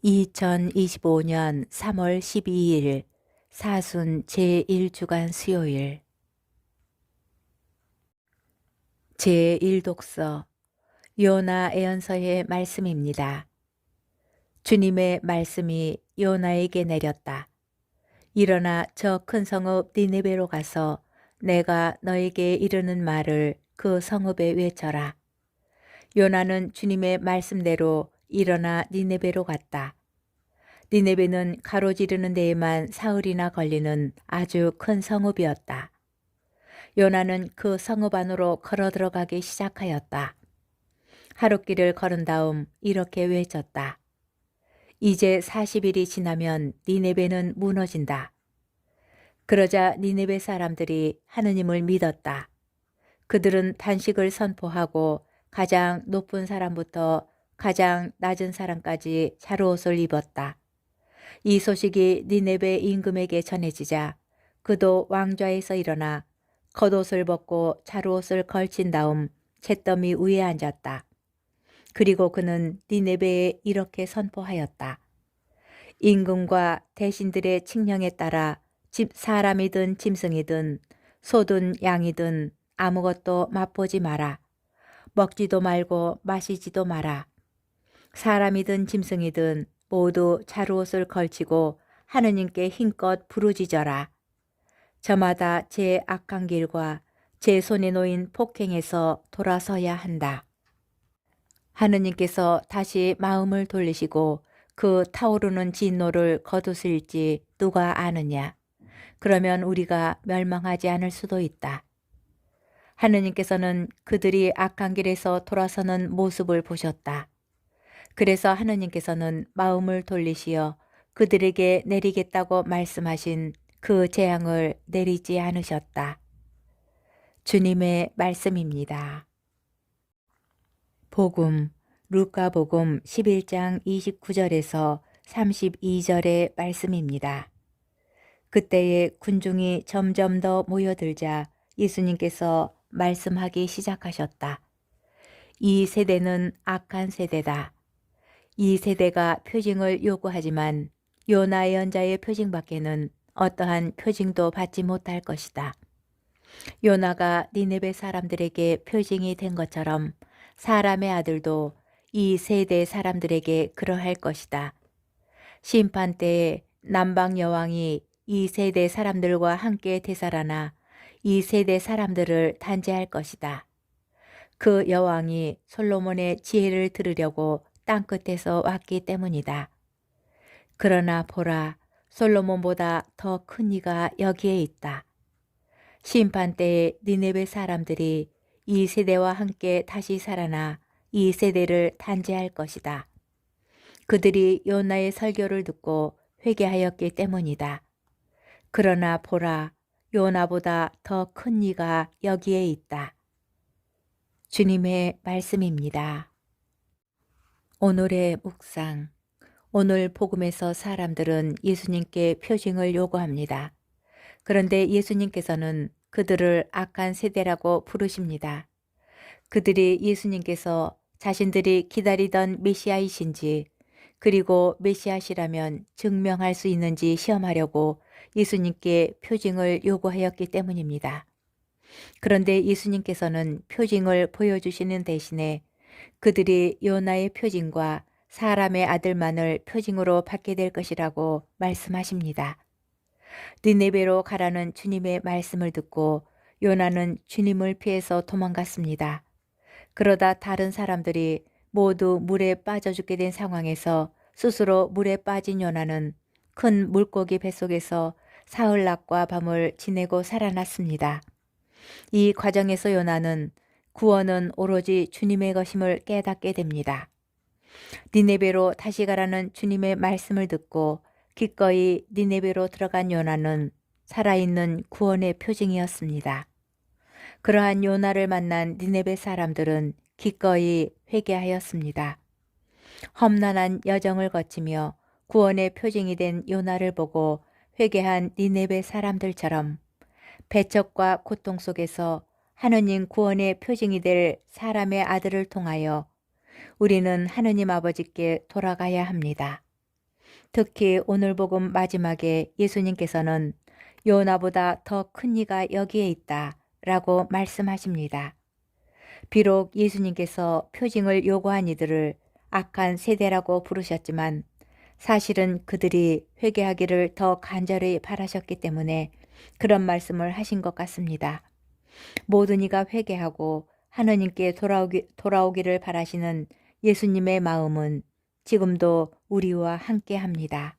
2025년 3월 12일 사순 제1주간 수요일 제1독서 요나 애언서의 말씀입니다. 주님의 말씀이 요나에게 내렸다. 일어나 저 큰 성읍 니네베로 가서 내가 너에게 이르는 말을 그 성읍에 외쳐라. 요나는 주님의 말씀대로 일어나 니네베로 갔다. 니네베는 가로지르는 데에만 사흘이나 걸리는 아주 큰 성읍이었다. 요나는 그 성읍 안으로 걸어 들어가기 시작하였다. 하룻길을 걸은 다음 이렇게 외쳤다. 이제 40일이 지나면 니네베는 무너진다. 그러자 니네베 사람들이 하느님을 믿었다. 그들은 단식을 선포하고 가장 높은 사람부터 가장 낮은 사람까지 자루옷을 입었다. 이 소식이 니네베 임금에게 전해지자 그도 왕좌에서 일어나 겉옷을 벗고 자루옷을 걸친 다음 잿더미 위에 앉았다. 그리고 그는 니네베에 이렇게 선포하였다. 임금과 대신들의 칙령에 따라 사람이든 짐승이든 소든 양이든 아무것도 맛보지 마라. 먹지도 말고 마시지도 마라. 사람이든 짐승이든 모두 자루옷을 걸치고 하느님께 힘껏 부르짖어라. 저마다 제 악한 길과 제 손에 놓인 폭행에서 돌아서야 한다. 하느님께서 다시 마음을 돌리시고 그 타오르는 진노를 거두실지 누가 아느냐. 그러면 우리가 멸망하지 않을 수도 있다. 하느님께서는 그들이 악한 길에서 돌아서는 모습을 보셨다. 그래서 하느님께서는 마음을 돌리시어 그들에게 내리겠다고 말씀하신 그 재앙을 내리지 않으셨다. 주님의 말씀입니다. 복음, 루카복음 11장 29절에서 32절의 말씀입니다. 그때에 군중이 점점 더 모여들자 예수님께서 말씀하기 시작하셨다. 이 세대는 악한 세대다. 이 세대가 표징을 요구하지만 요나 예언자의 표징밖에는 어떠한 표징도 받지 못할 것이다. 요나가 니네베 사람들에게 표징이 된 것처럼 사람의 아들도 이 세대 사람들에게 그러할 것이다. 심판 때에 남방 여왕이 이 세대 사람들과 함께 되살아나 이 세대 사람들을 단죄할 것이다. 그 여왕이 솔로몬의 지혜를 들으려고 땅끝에서 왔기 때문이다. 그러나 보라, 솔로몬보다 더 큰 이가 여기에 있다. 심판 때에 니네베 사람들이 이 세대와 함께 다시 살아나 이 세대를 단죄할 것이다. 그들이 요나의 설교를 듣고 회개하였기 때문이다. 그러나 보라, 요나보다 더 큰 이가 여기에 있다. 주님의 말씀입니다. 오늘의 묵상. 오늘 복음에서 사람들은 예수님께 표징을 요구합니다. 그런데 예수님께서는 그들을 악한 세대라고 부르십니다. 그들이 예수님께서 자신들이 기다리던 메시아이신지 그리고 메시아시라면 증명할 수 있는지 시험하려고 예수님께 표징을 요구하였기 때문입니다. 그런데 예수님께서는 표징을 보여주시는 대신에 그들이 요나의 표징과 사람의 아들만을 표징으로 받게 될 것이라고 말씀하십니다. 니네베로 가라는 주님의 말씀을 듣고 요나는 주님을 피해서 도망갔습니다. 그러다 다른 사람들이 모두 물에 빠져 죽게 된 상황에서 스스로 물에 빠진 요나는 큰 물고기 뱃속에서 사흘 낮과 밤을 지내고 살아났습니다. 이 과정에서 요나는 구원은 오로지 주님의 것임을 깨닫게 됩니다. 니네베로 다시 가라는 주님의 말씀을 듣고 기꺼이 니네베로 들어간 요나는 살아있는 구원의 표징이었습니다. 그러한 요나를 만난 니네베 사람들은 기꺼이 회개하였습니다. 험난한 여정을 거치며 구원의 표징이 된 요나를 보고 회개한 니네베 사람들처럼 배척과 고통 속에서 하느님 구원의 표징이 될 사람의 아들을 통하여 우리는 하느님 아버지께 돌아가야 합니다. 특히 오늘 복음 마지막에 예수님께서는 요나보다 더 큰 이가 여기에 있다 라고 말씀하십니다. 비록 예수님께서 표징을 요구한 이들을 악한 세대라고 부르셨지만 사실은 그들이 회개하기를 더 간절히 바라셨기 때문에 그런 말씀을 하신 것 같습니다. 모든 이가 회개하고 하느님께 돌아오기를 바라시는 예수님의 마음은 지금도 우리와 함께 합니다.